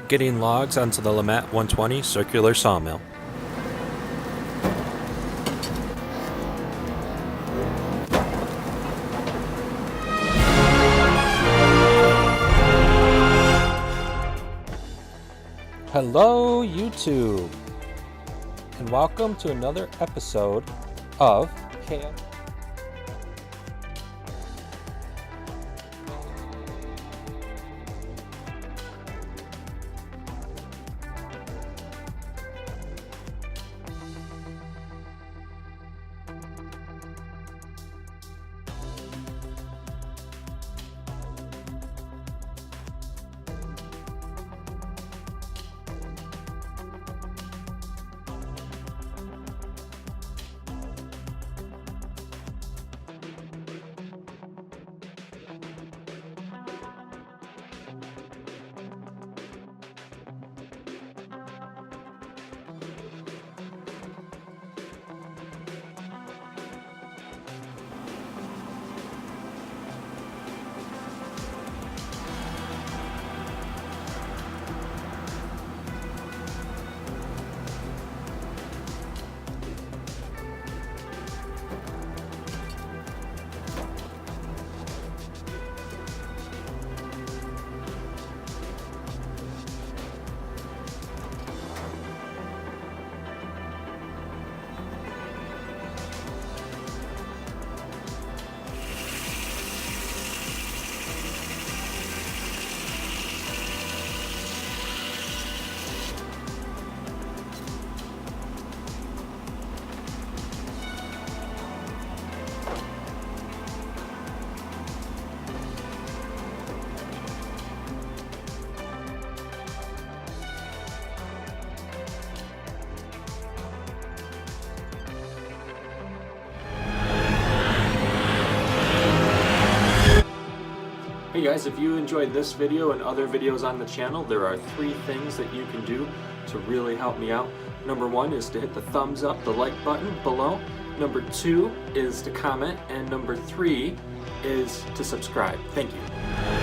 getting logs onto the Laimet 120 circular sawmill. Hello YouTube, and welcome to another episode of KM. Hey guys, if you enjoyed this video and other videos on the channel, there are 3 things that you can do to really help me out. Number 1 is to hit the thumbs up, the like button below. Number 2 is to comment, and number 3 is to subscribe. Thank you.